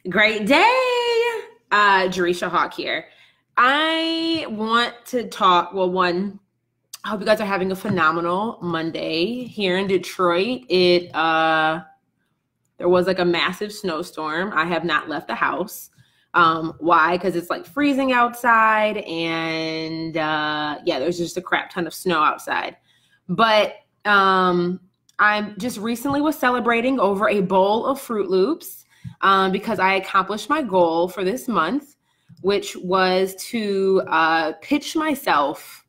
Great day. Jerisha Hawk here. I want to talk, I hope you guys are having a phenomenal Monday here in Detroit. There was like a massive snowstorm. I have not left the house. Why? Because it's like freezing outside and there's just a crap ton of snow outside. But I just recently was celebrating over a bowl of Fruit Loops because I accomplished my goal for this month, which was to pitch myself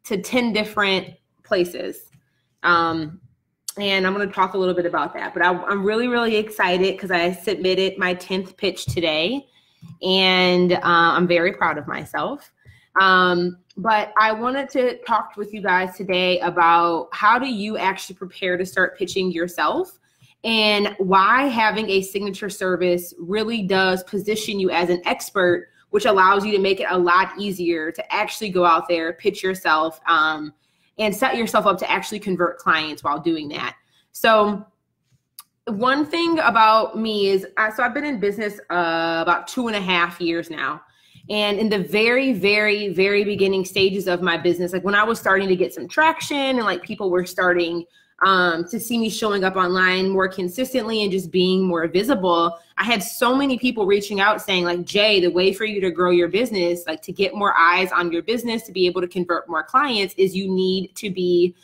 to 10 different places. And I'm going to talk a little bit about that. But I'm really, really excited because I submitted my 10th pitch today. And I'm very proud of myself. But I wanted to talk with you guys today about how do you actually prepare to start pitching yourself and why having a signature service really does position you as an expert, which allows you to make it a lot easier to actually go out there, pitch yourself, and set yourself up to actually convert clients while doing that. So one thing about me is, I've been in business about 2.5 years now. And in the very, very, very beginning stages of my business, like when I was starting to get some traction and like people were starting to see me showing up online more consistently and just being more visible, I had so many people reaching out saying like, Jay, the way for you to grow your business, like to get more eyes on your business, to be able to convert more clients is you need to be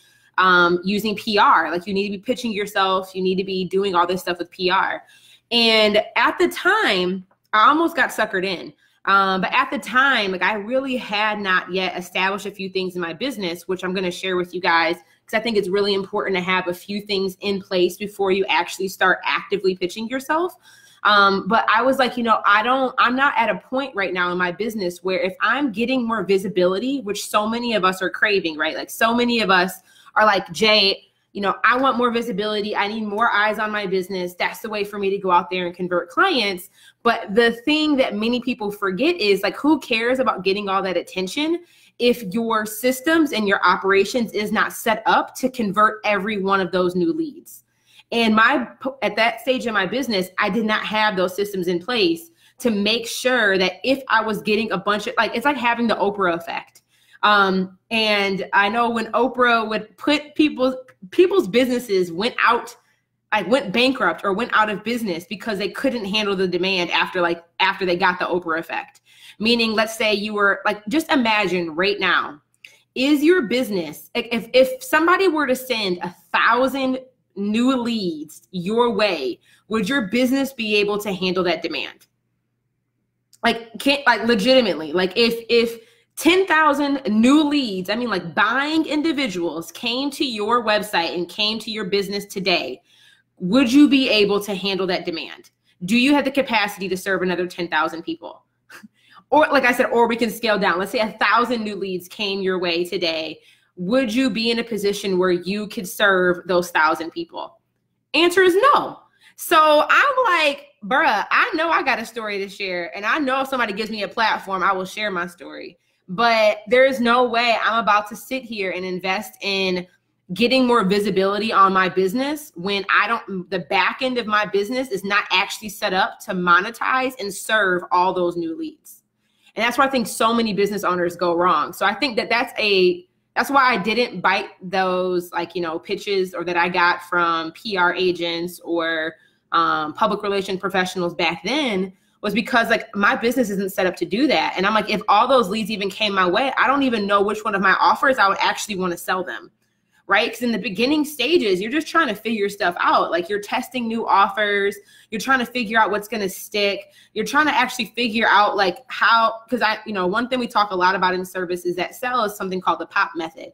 using PR. Like you need to be pitching yourself. You need to be doing all this stuff with PR. And at the time, I almost got suckered in. But at the time, like I really had not yet established a few things in my business, which I'm going to share with you guys, because I think it's really important to have a few things in place before you actually start actively pitching yourself. But I was like, I'm not at a point right now in my business where if I'm getting more visibility, which so many of us are craving, right? Like so many of us are like, Jay, I want more visibility. I need more eyes on my business. That's the way for me to go out there and convert clients. But the thing that many people forget is like, who cares about getting all that attention if your systems and your operations is not set up to convert every one of those new leads? And at that stage of my business, I did not have those systems in place to make sure that if I was getting a bunch of, like, it's like having the Oprah effect. And I know when Oprah would put people's businesses went bankrupt or went out of business because they couldn't handle the demand after they got the Oprah effect. Meaning, let's say you were like, just imagine right now, is your business, if somebody were to send 1,000 new leads your way, would your business be able to handle that demand? Legitimately, like if 10,000 new leads, like buying individuals came to your website and came to your business today, would you be able to handle that demand? Do you have the capacity to serve another 10,000 people? Or like I said, or we can scale down. Let's say 1,000 new leads came your way today. Would you be in a position where you could serve those 1,000 people? Answer is no. So I'm like, bruh, I know I got a story to share. And I know if somebody gives me a platform, I will share my story. But there is no way I'm about to sit here and invest in getting more visibility on my business when the back end of my business is not actually set up to monetize and serve all those new leads. And that's where I think so many business owners go wrong. So I think that's why I didn't bite those pitches or that I got from PR agents or public relation professionals back then, was because like my business isn't set up to do that. And I'm like, if all those leads even came my way, I don't even know which one of my offers I would actually want to sell them, right? Because in the beginning stages, you're just trying to figure stuff out. Like you're testing new offers. You're trying to figure out what's going to stick. You're trying to actually figure out like how, because one thing we talk a lot about in services that sell is something called the POP method.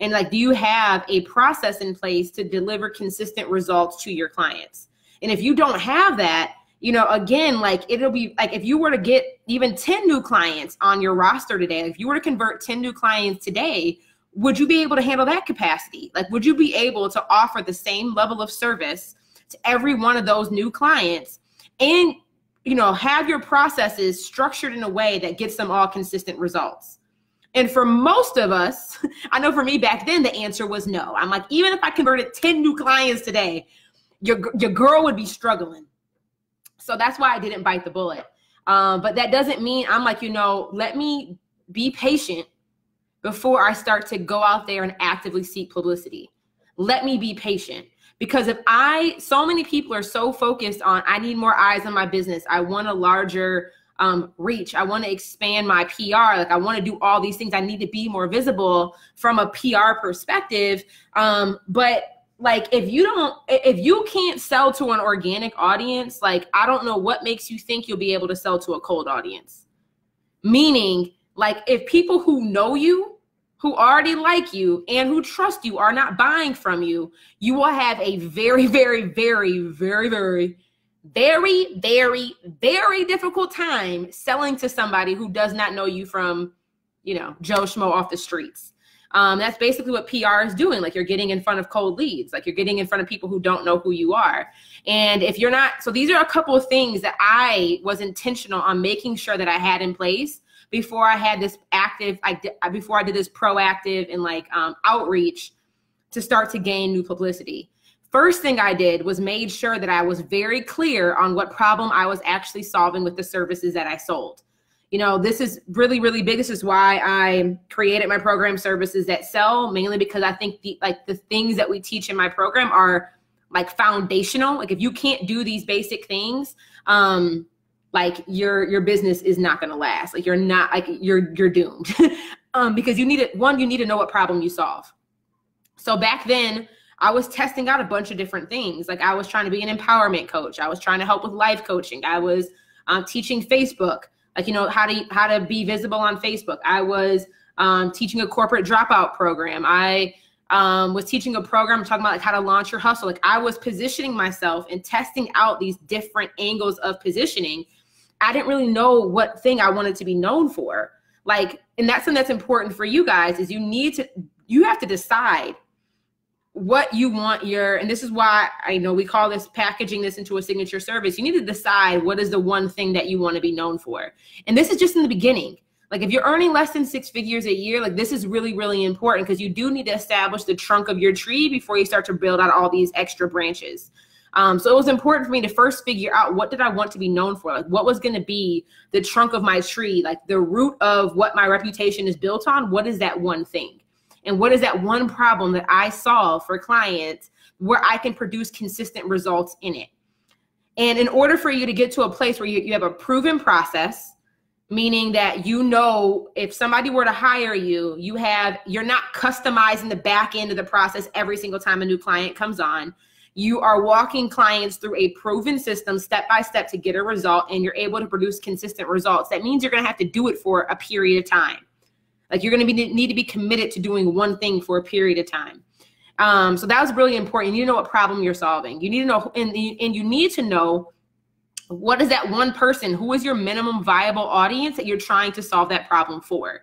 And like, do you have a process in place to deliver consistent results to your clients? And if you don't have that, again, like it'll be like if you were to get even 10 new clients on your roster today, if you were to convert 10 new clients today, would you be able to handle that capacity? Like, would you be able to offer the same level of service to every one of those new clients and, have your processes structured in a way that gets them all consistent results? And for most of us, I know for me back then, the answer was no. I'm like, even if I converted 10 new clients today, your girl would be struggling. So that's why I didn't bite the bullet. But that doesn't mean I'm like, let me be patient before I start to go out there and actively seek publicity. Let me be patient. Because so many people are so focused on, I need more eyes on my business. I want a larger reach. I want to expand my PR. Like I want to do all these things. I need to be more visible from a PR perspective. But like, if you can't sell to an organic audience, like, I don't know what makes you think you'll be able to sell to a cold audience. Meaning, like, if people who know you, who already like you and who trust you are not buying from you, you will have a very, very, very, very, very, very, very, very difficult time selling to somebody who does not know you from, Joe Schmo off the streets. That's basically what PR is doing. Like, you're getting in front of cold leads. Like, you're getting in front of people who don't know who you are. And if you're not, so these are a couple of things that I was intentional on making sure that I had in place before I had this before I did this proactive and outreach to start to gain new publicity. First thing I did was made sure that I was very clear on what problem I was actually solving with the services that I sold. This is really, really big. This is why I created my program, Services That Sell, mainly because I think the things that we teach in my program are like foundational. Like, if you can't do these basic things, like your business is not going to last. Like, you're doomed because you need to know what problem you solve. So back then I was testing out a bunch of different things. Like, I was trying to be an empowerment coach. I was trying to help with life coaching. I was teaching Facebook, like, how to be visible on Facebook. I was teaching a corporate dropout program. I was teaching a program talking about like how to launch your hustle. Like, I was positioning myself and testing out these different angles of positioning. I didn't really know what thing I wanted to be known for. Like, and that's something that's important for you guys is you have to decide what you want and this is why I know we call this packaging this into a signature service. You need to decide what is the one thing that you want to be known for. And this is just in the beginning. Like, if you're earning less than 6 figures a year, like, this is really, really important because you do need to establish the trunk of your tree before you start to build out all these extra branches. So it was important for me to first figure out, what did I want to be known for? Like, what was going to be the trunk of my tree? Like, the root of what my reputation is built on. What is that one thing? And what is that one problem that I solve for clients where I can produce consistent results in it? And in order for you to get to a place where you have a proven process, meaning that, if somebody were to hire you, you're not customizing the back end of the process every single time a new client comes on. You are walking clients through a proven system step by step to get a result, and you're able to produce consistent results. That means you're going to have to do it for a period of time. Like, you're going to need to be committed to doing one thing for a period of time. So that was really important. You need to know what problem you're solving. You need to know, and you need to know, what is that one person? Who is your minimum viable audience that you're trying to solve that problem for?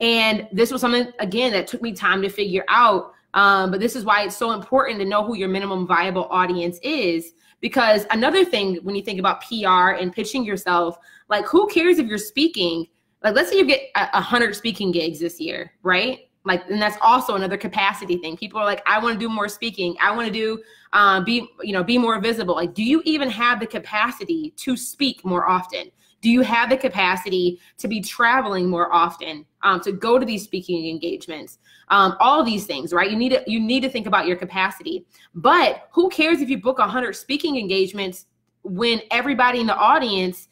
And this was something, again, that took me time to figure out. But this is why it's so important to know who your minimum viable audience is. Because another thing, when you think about PR and pitching yourself, like, who cares if you're speaking? Like, let's say you get 100 speaking gigs this year, right? Like, and that's also another capacity thing. People are like, I want to do more speaking. I want to do, be more visible. Like, do you even have the capacity to speak more often? Do you have the capacity to be traveling more often, to go to these speaking engagements? All these things, right? You need to think about your capacity. But who cares if you book 100 speaking engagements when everybody in the audience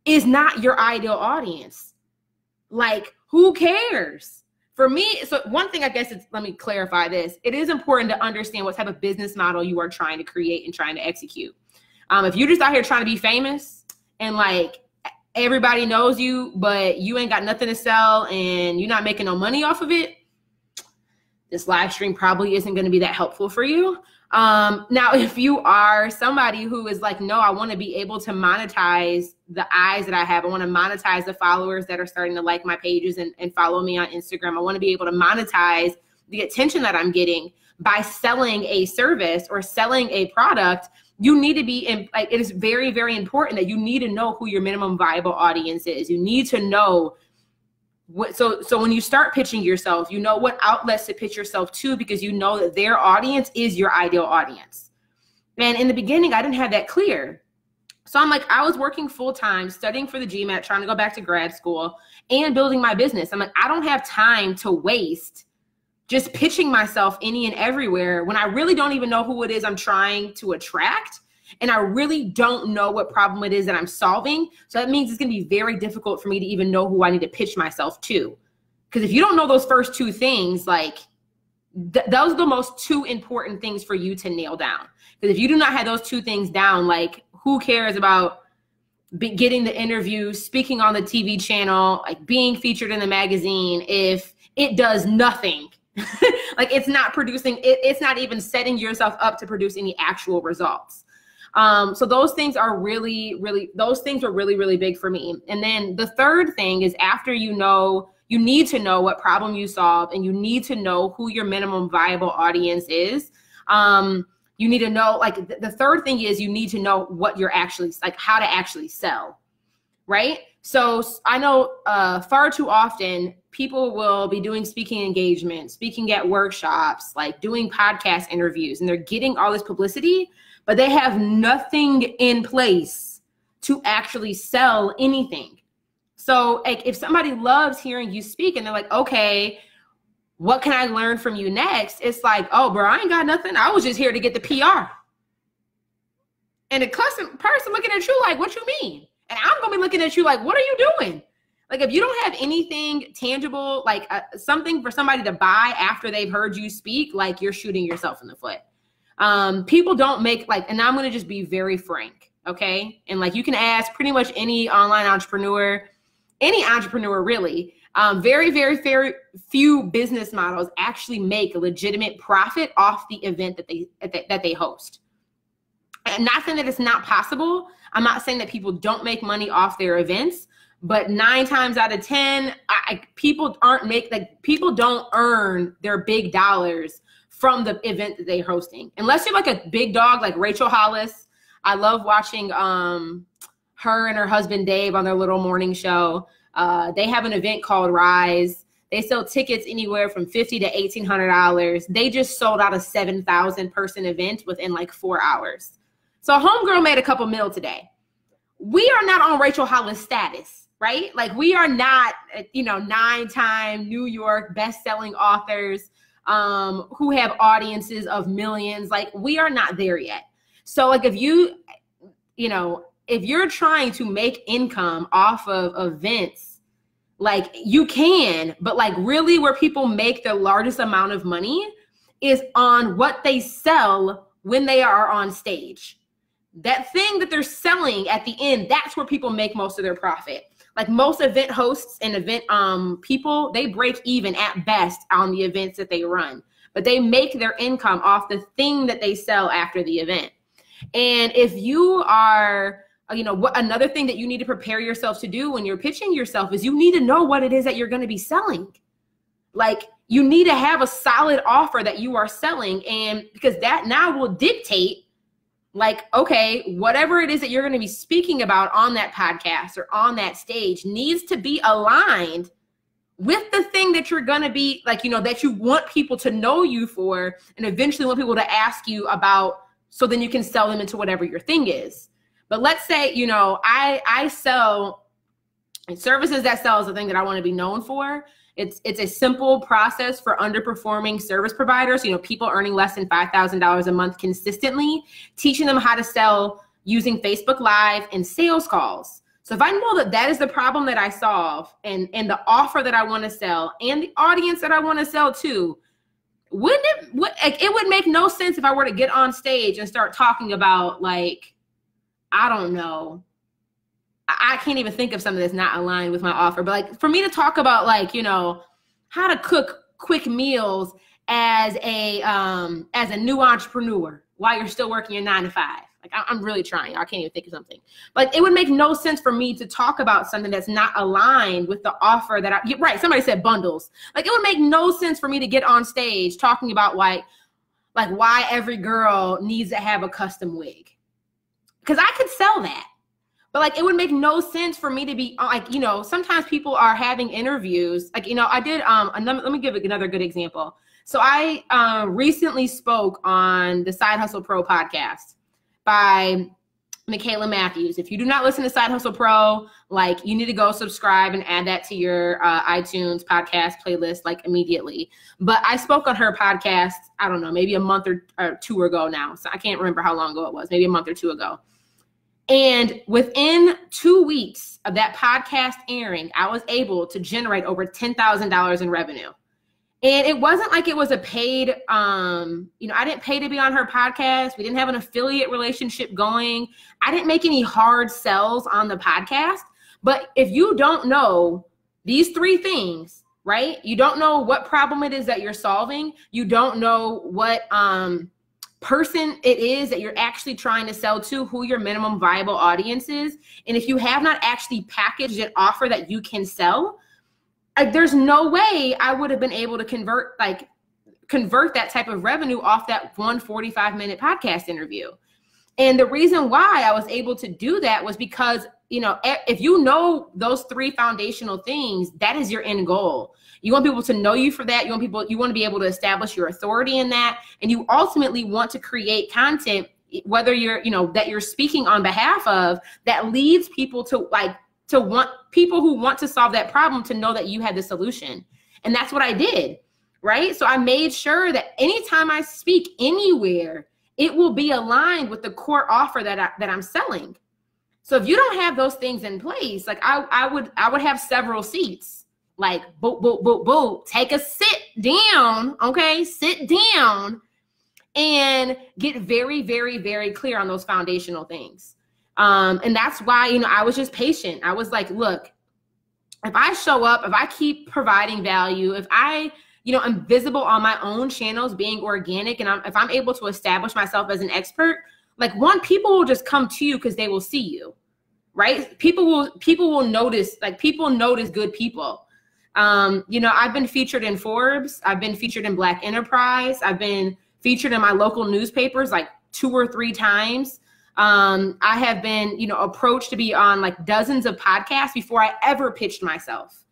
is not your ideal audience? Like, who cares? For me, so one thing, I guess, let me clarify this. It is important to understand what type of business model you are trying to create and trying to execute. If you're just out here trying to be famous and like everybody knows you, but you ain't got nothing to sell and you're not making no money off of it, this live stream probably isn't going to be that helpful for you. Now, if you are somebody who is like, no, I want to be able to monetize the eyes that I have. I want to monetize the followers that are starting to like my pages and follow me on Instagram. I want to be able to monetize the attention that I'm getting by selling a service or selling a product. You need to be in, like, it is very, very important that you need to know who your minimum viable audience is. You need to know what, so when you start pitching yourself, you know what outlets to pitch yourself to, because you know that their audience is your ideal audience. And in the beginning, I didn't have that clear. So I'm like, I was working full time, studying for the GMAT, trying to go back to grad school and building my business. I'm like, I don't have time to waste just pitching myself any and everywhere when I really don't even know who it is I'm trying to attract. And I really don't know what problem it is that I'm solving. So that means it's going to be very difficult for me to even know who I need to pitch myself to. Because if you don't know those first two things, like those are the most two important things for you to nail down. Because if you do not have those two things down, like who cares about getting the interview, speaking on the TV channel, like being featured in the magazine, if it does nothing, like it's not producing, it's not even setting yourself up to produce any actual results. So those things are really, really big for me. And then the third thing is after you need to know what problem you solve and you need to know who your minimum viable audience is. You need to know, like the third thing is you need to know what you're actually, like how to actually sell, right? So I know far too often people will be doing speaking engagements, speaking at workshops, like doing podcast interviews, and they're getting all this publicity, but they have nothing in place to actually sell anything. So like, if somebody loves hearing you speak and they're like, okay, what can I learn from you next? It's like, oh, bro, I ain't got nothing. I was just here to get the PR. And the person looking at you like, what you mean? And I'm going to be looking at you like, what are you doing? Like, if you don't have anything tangible, like something for somebody to buy after they've heard you speak, like you're shooting yourself in the foot. People don't make like, and I'm going to just be very frank. Okay. And like, you can ask pretty much any online entrepreneur, any entrepreneur really, very few business models actually make a legitimate profit off the event that they host. And not saying that it's not possible. I'm not saying that people don't make money off their events, but 9 times out of 10, people don't earn their big dollars from the event that they're hosting. Unless you're like a big dog like Rachel Hollis. I love watching her and her husband Dave on their little morning show. They have an event called Rise. They sell tickets anywhere from $50 to $1,800. They just sold out a 7,000 person event within like 4 hours. So homegirl made a couple mil today. We are not on Rachel Hollis status, right? Like we are not, 9-time New York best-selling authors who have audiences of millions. Like we are not there yet. So like if you're trying to make income off of events, like you can, but like really where people make the largest amount of money is on what they sell when they are on stage. That thing that they're selling at the end, that's where people make most of their profit. Like most event hosts and event people, they break even at best on the events that they run, but they make their income off the thing that they sell after the event. And if you are, another thing that you need to prepare yourself to do when you're pitching yourself is you need to know what it is that you're going to be selling. Like you need to have a solid offer that you are selling. And because that now will dictate like, okay, whatever it is that you're going to be speaking about on that podcast or on that stage needs to be aligned with the thing that you're going to be like, that you want people to know you for and eventually want people to ask you about, so then you can sell them into whatever your thing is. But let's say, I sell services that sell is the thing that I want to be known for. It's a simple process for underperforming service providers, people earning less than $5,000 a month consistently, teaching them how to sell using Facebook Live and sales calls. So if I know that is the problem that I solve and the offer that I want to sell and the audience that I want to sell to, it would make no sense if I were to get on stage and start talking about like, I don't know. I can't even think of something that's not aligned with my offer. But like for me to talk about like, how to cook quick meals as a new entrepreneur while you're still working your 9 to 5. Like I'm really trying. I can't even think of something. But it would make no sense for me to talk about something that's not aligned with the offer that right. Somebody said bundles. Like it would make no sense for me to get on stage talking about like why every girl needs to have a custom wig. Because I could sell that. But like, it would make no sense for me to be like, sometimes people are having interviews. Like, I did, let me give another good example. So I recently spoke on the Side Hustle Pro podcast by Michaela Matthews. If you do not listen to Side Hustle Pro, like, you need to go subscribe and add that to your iTunes podcast playlist, like, immediately. But I spoke on her podcast, I don't know, maybe a month or two ago now. So I can't remember how long ago it was, maybe a month or two ago. And within 2 weeks of that podcast airing, I was able to generate over $10,000 in revenue. And it wasn't like it was a paid, I didn't pay to be on her podcast. We didn't have an affiliate relationship going. I didn't make any hard sells on the podcast. But if you don't know these 3 things, right? You don't know what problem it is that you're solving. You don't know what person it is that you're actually trying to sell to, who your minimum viable audience is. And if you have not actually packaged an offer that you can sell, there's no way I would have been able to convert that type of revenue off that 145-minute podcast interview. And the reason why I was able to do that was because, if you know those 3 foundational things, that is your end goal. You want people to know you for that. You want to be able to establish your authority in that. And you ultimately want to create content, whether that you're speaking on behalf of, that leads people to want people who want to solve that problem to know that you had the solution. And that's what I did, right? So I made sure that anytime I speak anywhere, it will be aligned with the core offer that I'm selling. So if you don't have those things in place, like I would have several seats, like boop, boop, boop, boop, take a sit down, okay? Sit down and get very, very, very clear on those foundational things. And that's why, I was just patient. I was like, look, if I show up, if I keep providing value, if I, I'm visible on my own channels, being organic, and if I'm able to establish myself as an expert, like, people will just come to you because they will see you, right? People will notice, people notice good people. I've been featured in Forbes. I've been featured in Black Enterprise. I've been featured in my local newspapers like 2 or 3 times. I have been, approached to be on dozens of podcasts before I ever pitched myself.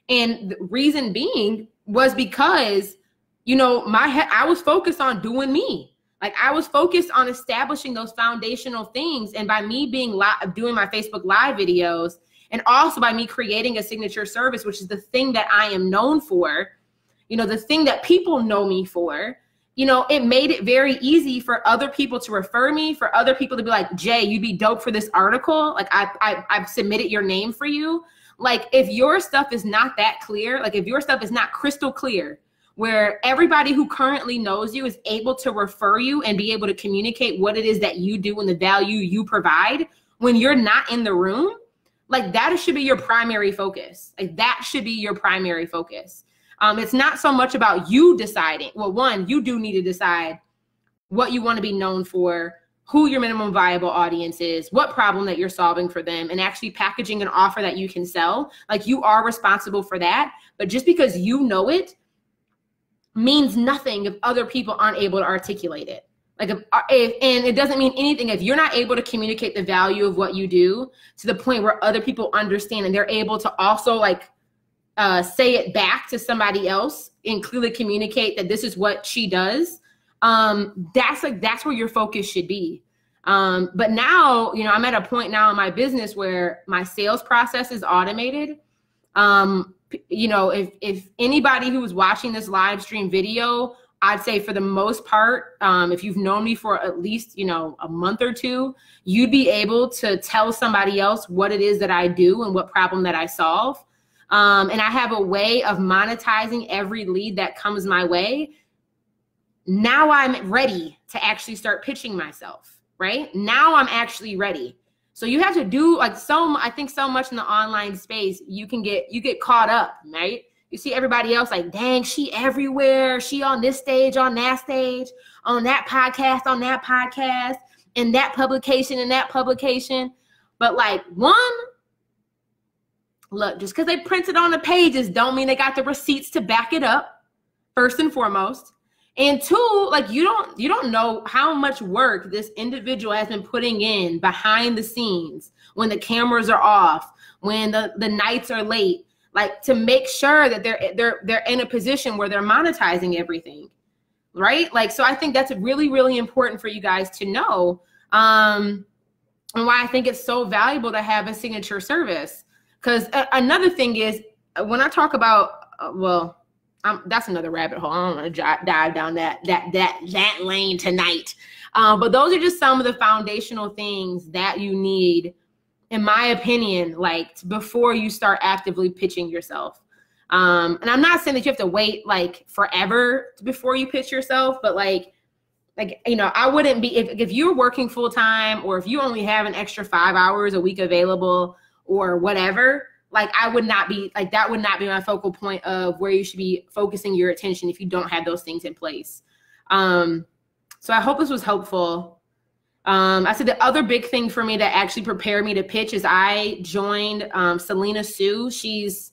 And the reason being was because, I was focused on doing me. I was focused on establishing those foundational things. And by me doing my Facebook Live videos, and also by me creating a signature service, which is the thing that I am known for, the thing that people know me for, it made it very easy for other people to refer me, for other people to be like, Jay, you'd be dope for this article. I've submitted your name for you. If your stuff is not that clear, if your stuff is not crystal clear, where everybody who currently knows you is able to refer you and be able to communicate what it is that you do and the value you provide when you're not in the room, that should be your primary focus. That should be your primary focus. It's not so much about you deciding. Well, one, you do need to decide what you want to be known for, who your minimum viable audience is, what problem that you're solving for them, and actually packaging an offer that you can sell. You are responsible for that. But just because you know it means nothing if other people aren't able to articulate it. And it doesn't mean anything if you're not able to communicate the value of what you do to the point where other people understand and they're able to also say it back to somebody else and clearly communicate that this is what she does. That's where your focus should be. But now, I'm at a point now in my business where my sales process is automated. If anybody who was watching this live stream video, I'd say for the most part, if you've known me for at least, a month or 2, you'd be able to tell somebody else what it is that I do and what problem that I solve. And I have a way of monetizing every lead that comes my way. Now I'm ready to actually start pitching myself, right? Now I'm actually ready. So you have to do I think so much in the online space, you get caught up, right? You see everybody else dang, she everywhere. She on this stage, on that stage, on that podcast, in that publication. But look, just because they printed on the pages don't mean they got the receipts to back it up, first and foremost. And 2, you don't know how much work this individual has been putting in behind the scenes when the cameras are off, when the nights are late, to make sure that they're in a position where they're monetizing everything, right? So I think that's really, really important for you guys to know. and why I think it's so valuable to have a signature service. Because another thing is, when I talk about, that's another rabbit hole. I don't want to dive down that lane tonight. But those are just some of the foundational things that you need, in my opinion, like before you start actively pitching yourself. And I'm not saying that you have to wait like forever before you pitch yourself, but like, you know, I wouldn't be, if you're working full time, or if you only have an extra 5 hours a week available or whatever, like I would not be like, that would not be my focal point of where you should be focusing your attention if you don't have those things in place. So I hope this was helpful. I said the other big thing for me that actually prepared me to pitch is I joined Selena Sue. She's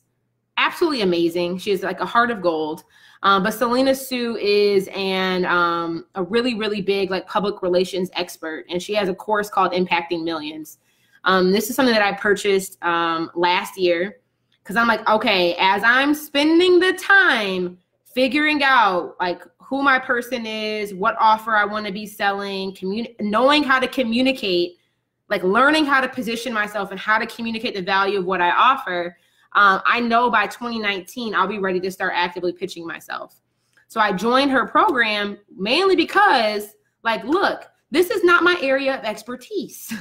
absolutely amazing. She has like a heart of gold. But Selena Sue is a really, really big like public relations expert, and she has a course called Impacting Millions. This is something that I purchased last year because I'm like, okay, as I'm spending the time figuring out like who my person is, what offer I want to be selling, knowing how to communicate, like learning how to position myself and how to communicate the value of what I offer. I know by 2019, I'll be ready to start actively pitching myself. So I joined her program mainly because, like, look, this is not my area of expertise.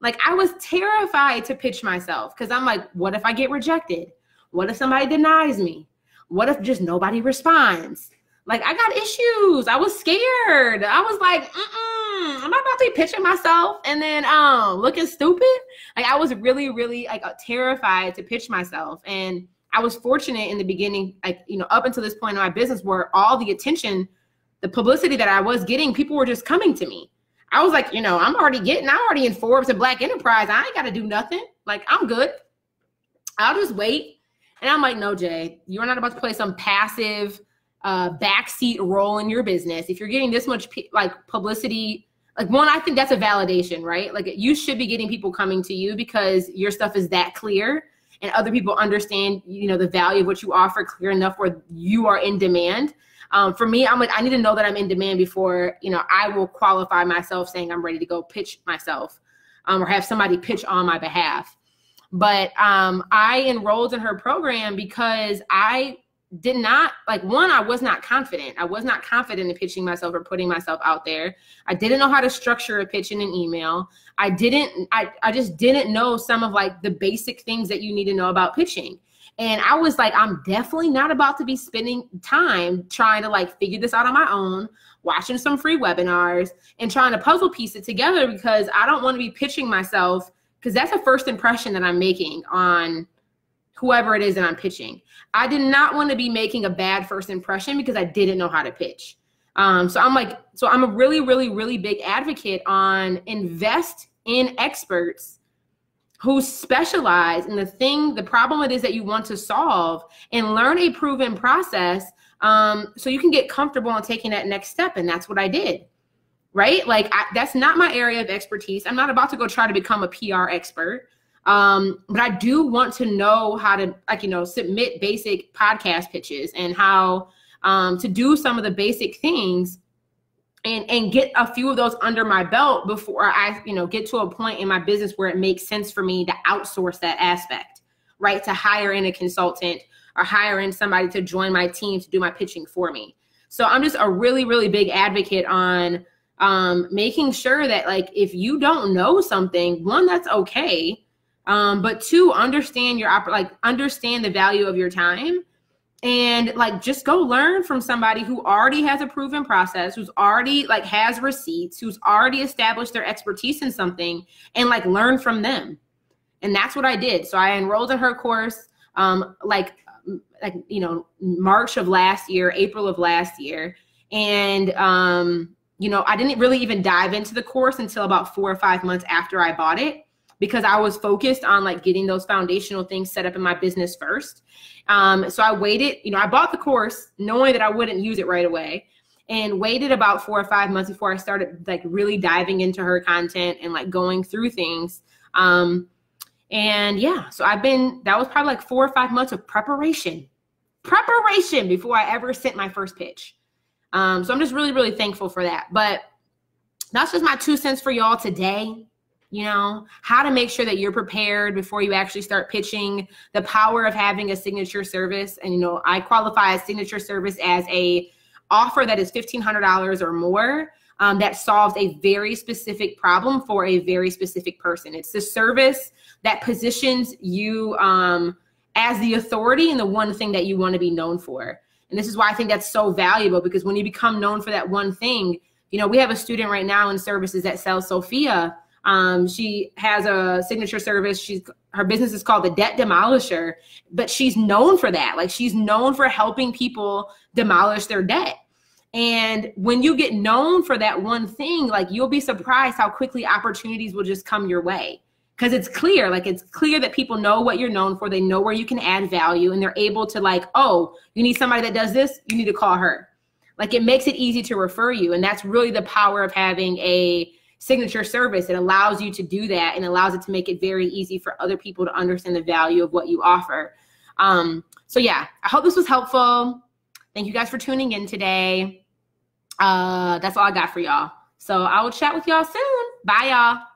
Like, I was terrified to pitch myself because I'm like, what if I get rejected? What if somebody denies me? What if just nobody responds? Like, I got issues. I was scared. I was like, I'm not about to be pitching myself and then looking stupid. Like, I was really, really like terrified to pitch myself. And I was fortunate in the beginning, like, you know, up until this point in my business where all the attention, the publicity that I was getting, people were just coming to me. I was like, you know, I'm already in Forbes and Black Enterprise. I ain't got to do nothing. Like, I'm good. I'll just wait. And I'm like, no, Jay, you're not about to play some passive backseat role in your business. If you're getting this much like publicity, like, one, I think that's a validation, right? Like, you should be getting people coming to you because your stuff is that clear and other people understand, you know, the value of what you offer clear enough where you are in demand. For me, I'm like, I need to know that I'm in demand before, you know, I will qualify myself saying I'm ready to go pitch myself or have somebody pitch on my behalf. But I enrolled in her program because I did not, like, one, I was not confident. I was not confident in pitching myself or putting myself out there. I didn't know how to structure a pitch in an email. I just didn't know some of like the basic things that you need to know about pitching. And I was like, I'm definitely not about to be spending time trying to like figure this out on my own, watching some free webinars and trying to puzzle piece it together because I don't want to be pitching myself because that's a first impression that I'm making on whoever it is that I'm pitching. I did not want to be making a bad first impression because I didn't know how to pitch. So I'm a really, really, really big advocate on invest in experts who specialize in the problem it is that you want to solve and learn a proven process so you can get comfortable on taking that next step. And that's what I did, right? Like, that's not my area of expertise. I'm not about to go try to become a PR expert. But I do want to know how to, like, you know, submit basic podcast pitches and how to do some of the basic things and get a few of those under my belt before I, you know, get to a point in my business where it makes sense for me to outsource that aspect, right? To hire in a consultant or hire in somebody to join my team to do my pitching for me. So I'm just a really, really big advocate on making sure that, like, if you don't know something, one, that's okay. But two, understand understand the value of your time and like just go learn from somebody who already has a proven process, who's already like has receipts, who's already established their expertise in something and like learn from them. And that's what I did. So I enrolled in her course, like, you know, March of last year, April of last year. And, you know, I didn't really even dive into the course until about 4 or 5 months after I bought it, because I was focused on like getting those foundational things set up in my business first. So I waited, you know, I bought the course knowing that I wouldn't use it right away and waited about 4 or 5 months before I started like really diving into her content and like going through things. And yeah, so that was probably like 4 or 5 months of preparation before I ever sent my first pitch. So I'm just really, really thankful for that. But that's just my 2 cents for y'all today. you know, how to make sure that you're prepared before you actually start pitching, the power of having a signature service. And, you know, I qualify a signature service as a offer that is $1,500 or more, that solves a very specific problem for a very specific person. It's the service that positions you as the authority and the one thing that you want to be known for. And this is why I think that's so valuable, because when you become known for that one thing, you know, we have a student right now in services that sells Sophia. She has a signature service. Her business is called the Debt Demolisher, but she's known for that. Like, she's known for helping people demolish their debt. And when you get known for that one thing, like, you'll be surprised how quickly opportunities will just come your way. Because it's clear, like, it's clear that people know what you're known for. They know where you can add value, and they're able to, like, oh, you need somebody that does this, you need to call her. Like, it makes it easy to refer you. And that's really the power of having a signature service. It allows you to do that, and allows it to make it very easy for other people to understand the value of what you offer. So yeah, I hope this was helpful. Thank you guys for tuning in today. That's all I got for y'all. So I will chat with y'all soon. Bye, y'all.